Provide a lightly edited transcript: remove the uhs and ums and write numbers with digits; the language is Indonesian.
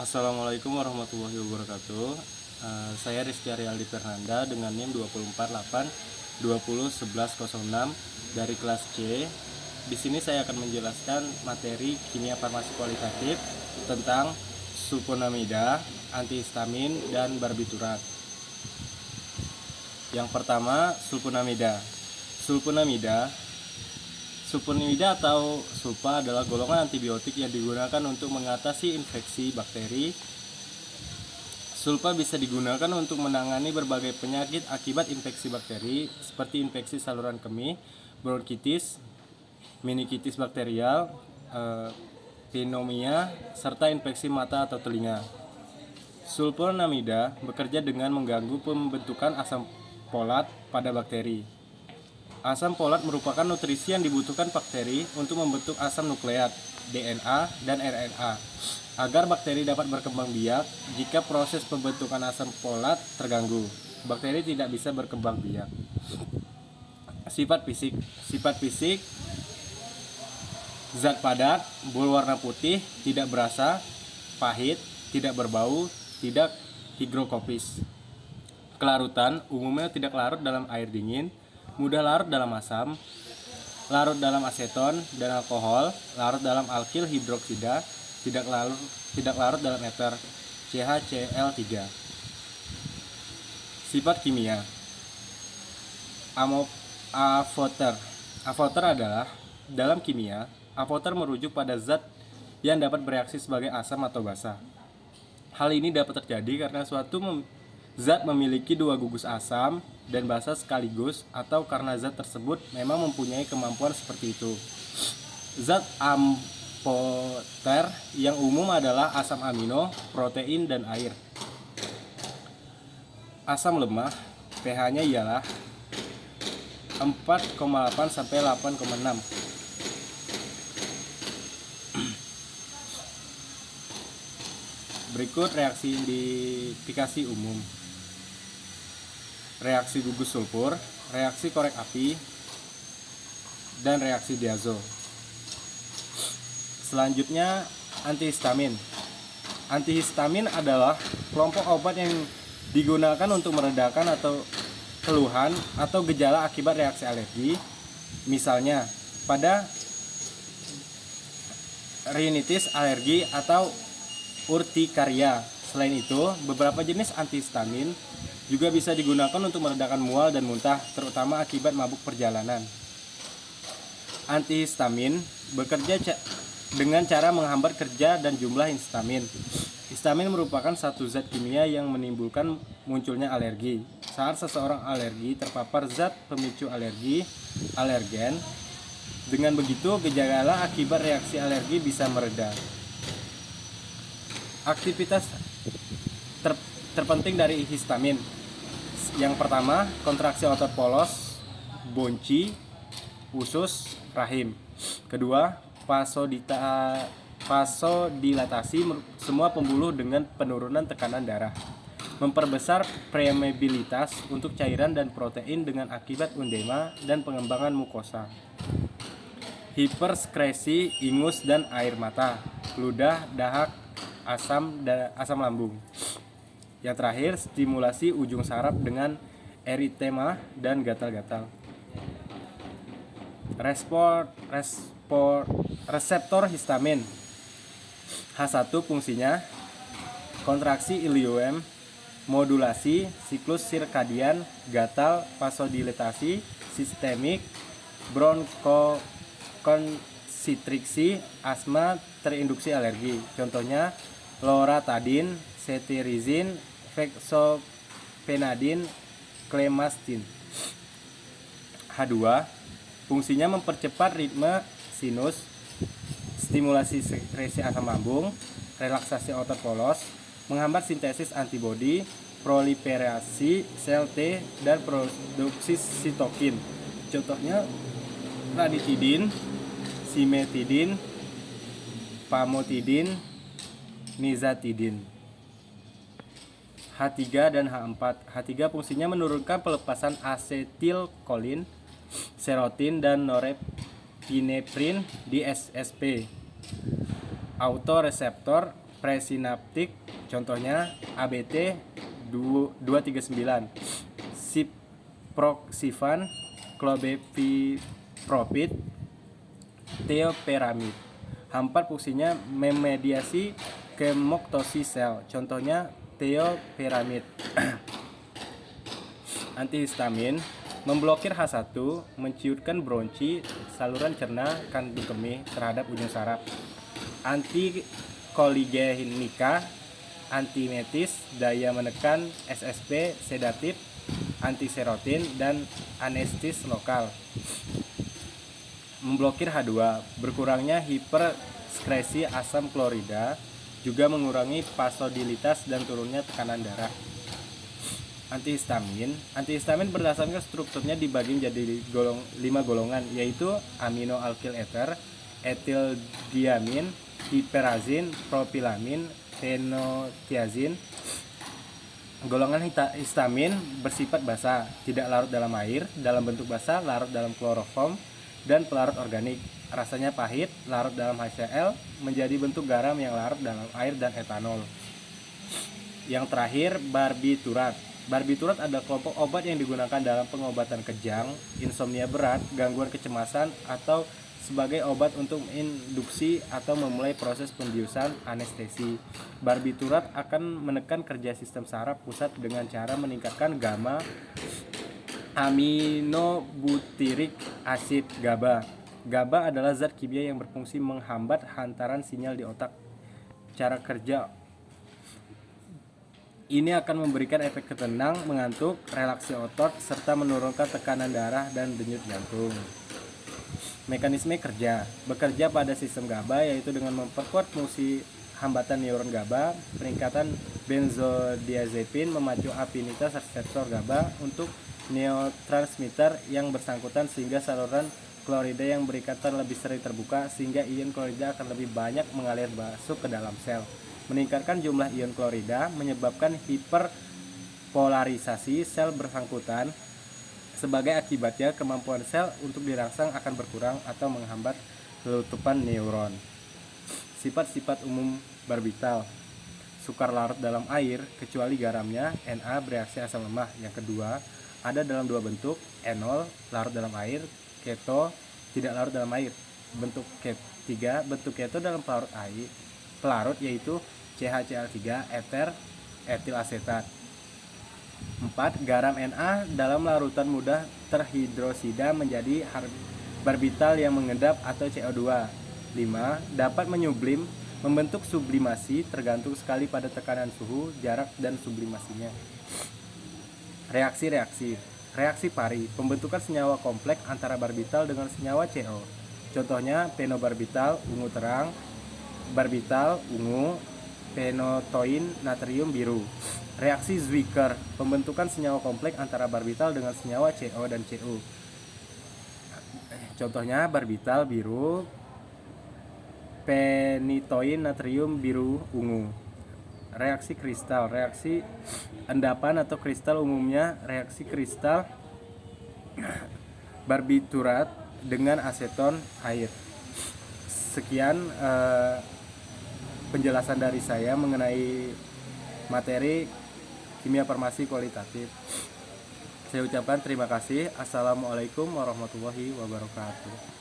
Assalamualaikum warahmatullahi wabarakatuh. Saya Rizky Arialdi Fernanda dengan NIM 24882011006 dari kelas C. Di sini saya akan menjelaskan materi kimia farmasi kualitatif tentang sulfonamida, antihistamin, dan barbiturat. Yang pertama, sulfonamida. Sulfonamida atau sulfa adalah golongan antibiotik yang digunakan untuk mengatasi infeksi bakteri. Sulfa bisa digunakan untuk menangani berbagai penyakit akibat infeksi bakteri seperti infeksi saluran kemih, bronkitis, meningitis bakterial, pneumonia, serta infeksi mata atau telinga. Sulfonamida bekerja dengan mengganggu pembentukan asam folat pada bakteri. Asam folat merupakan nutrisi yang dibutuhkan bakteri untuk membentuk asam nukleat, DNA, dan RNA, agar bakteri dapat berkembang biak. Jika proses pembentukan asam folat terganggu, bakteri tidak bisa berkembang biak. Sifat fisik, zat padat, berwarna putih, tidak berasa, pahit, tidak berbau, tidak higrokopis. Kelarutan umumnya tidak larut dalam air dingin, mudah larut dalam asam, larut dalam aseton dan alkohol, larut dalam alkil hidroksida, tidak larut dalam eter CHCl3. Sifat kimia. Afoter. Afoter adalah dalam kimia, afoter merujuk pada zat yang dapat bereaksi sebagai asam atau basa. Hal ini dapat terjadi karena suatu zat memiliki dua gugus asam dan basa sekaligus, atau karena zat tersebut memang mempunyai kemampuan seperti itu. Zat afoter yang umum adalah asam amino, protein, dan air. Asam lemah, pH-nya ialah 4,8 sampai 8,6. Berikut reaksi identifikasi umum. Reaksi gugus sulfur, reaksi korek api, dan reaksi diazo. Selanjutnya, antihistamin. Antihistamin adalah kelompok obat yang digunakan untuk meredakan atau keluhan atau gejala akibat reaksi alergi, misalnya pada rinitis alergi atau urtikaria. Selain itu, beberapa jenis antihistamin juga bisa digunakan untuk meredakan mual dan muntah, terutama akibat mabuk perjalanan. Antihistamin bekerja dengan cara menghambat kerja dan jumlah histamin. Histamin merupakan satu zat kimia yang menimbulkan munculnya alergi. Saat seseorang alergi terpapar zat pemicu alergi, alergen, dengan begitu gejala akibat reaksi alergi bisa mereda. Aktivitas terpenting dari histamin. Yang pertama, kontraksi otot polos, bonci, usus, rahim. Kedua, vasodilatasi semua pembuluh dengan penurunan tekanan darah. Memperbesar permeabilitas untuk cairan dan protein dengan akibat undema dan pengembangan mukosa. Hiperskresi ingus dan air mata, ludah, dahak, asam lambung. Yang terakhir, stimulasi ujung saraf dengan eritema dan gatal-gatal. Reseptor histamin. H1 fungsinya kontraksi ileum, modulasi siklus sirkadian, gatal, vasodilatasi sistemik, bronkokonstriksi, asma, terinduksi alergi. Contohnya loratadin, cetirizin, fexofenadin, clemastine. H2 fungsinya mempercepat ritme sinus, stimulasi sekresi asam lambung, relaksasi otot polos, menghambat sintesis antibodi, proliferasi sel T, dan produksi sitokin. Contohnya ranitidin, simetidin, famotidin, nizatidin. H3 dan H4. H3 fungsinya menurunkan pelepasan asetilkolin, serotin, dan norepinefrin di SSP. Autoreseptor presinaptik, contohnya ABT 239, ciprofloxacin, clopidogrel, thioperamid. Hampat fungsinya memediasi kemoktasi sel, contohnya thioperamid. Antihistamin memblokir H1, menciutkan bronchi, saluran cerna, kandung kemih terhadap ujung saraf. Antikoligenika, antimetis, daya menekan, SSP, sedatif, antiserotin, dan anestesis lokal. Memblokir H2, berkurangnya hiperskresi asam klorida, juga mengurangi vasodilitas dan turunnya tekanan darah. Antihistamin berdasarkan strukturnya dibagi menjadi 5 golongan, yaitu aminoalkyl ether, etildiamin, piperazin, propilamin, fenotiazin. Golongan histamin bersifat basa, tidak larut dalam air, dalam bentuk basa, larut dalam kloroform, dan pelarut organik. Rasanya pahit, larut dalam HCl, menjadi bentuk garam yang larut dalam air dan etanol. Yang terakhir, barbiturat. Barbiturat adalah kelompok obat yang digunakan dalam pengobatan kejang, insomnia berat, gangguan kecemasan, atau sebagai obat untuk induksi atau memulai proses pembiusan anestesi. Barbiturat akan menekan kerja sistem saraf pusat dengan cara meningkatkan gamma aminobutyric acid GABA. GABA adalah zat kimia yang berfungsi menghambat hantaran sinyal di otak. Cara kerja ini akan memberikan efek ketenang, mengantuk, relaksi otot, serta menurunkan tekanan darah dan denyut jantung. Mekanisme kerja. Bekerja pada sistem GABA yaitu dengan memperkuat fungsi hambatan neuron GABA, peningkatan benzodiazepin memacu afinitas reseptor GABA untuk neurotransmitter yang bersangkutan sehingga saluran klorida yang berikatan lebih sering terbuka sehingga ion klorida akan lebih banyak mengalir masuk ke dalam sel. Meningkatkan jumlah ion klorida menyebabkan hiperpolarisasi sel bersangkutan. Sebagai akibatnya, kemampuan sel untuk dirangsang akan berkurang atau menghambat letupan neuron. Sifat-sifat umum barbital. Sukar larut dalam air, kecuali garamnya, Na bereaksi asam lemah. Yang kedua, ada dalam 2 bentuk, enol larut dalam air, keto tidak larut dalam air. Bentuk ketiga, bentuk keto dalam pelarut yaitu CHCl3, ether, etil asetat. 4. Garam Na dalam larutan mudah terhidrosida menjadi barbital yang mengendap atau CO2. 5. Dapat menyublim, membentuk sublimasi tergantung sekali pada tekanan suhu, jarak, dan sublimasinya. Reaksi-reaksi. Reaksi pari, pembentukan senyawa kompleks antara barbital dengan senyawa CO. Contohnya phenobarbital, ungu terang, barbital, ungu, phenotoin, natrium biru. Reaksi Zwicker, pembentukan senyawa kompleks antara barbital dengan senyawa CO dan CO. Contohnya barbital biru, phenitoin, natrium biru, ungu. Reaksi kristal, reaksi endapan atau kristal umumnya reaksi kristal barbiturat dengan aseton air. Sekian penjelasan dari saya mengenai materi kimia farmasi kualitatif. Saya ucapkan terima kasih. Assalamualaikum warahmatullahi wabarakatuh.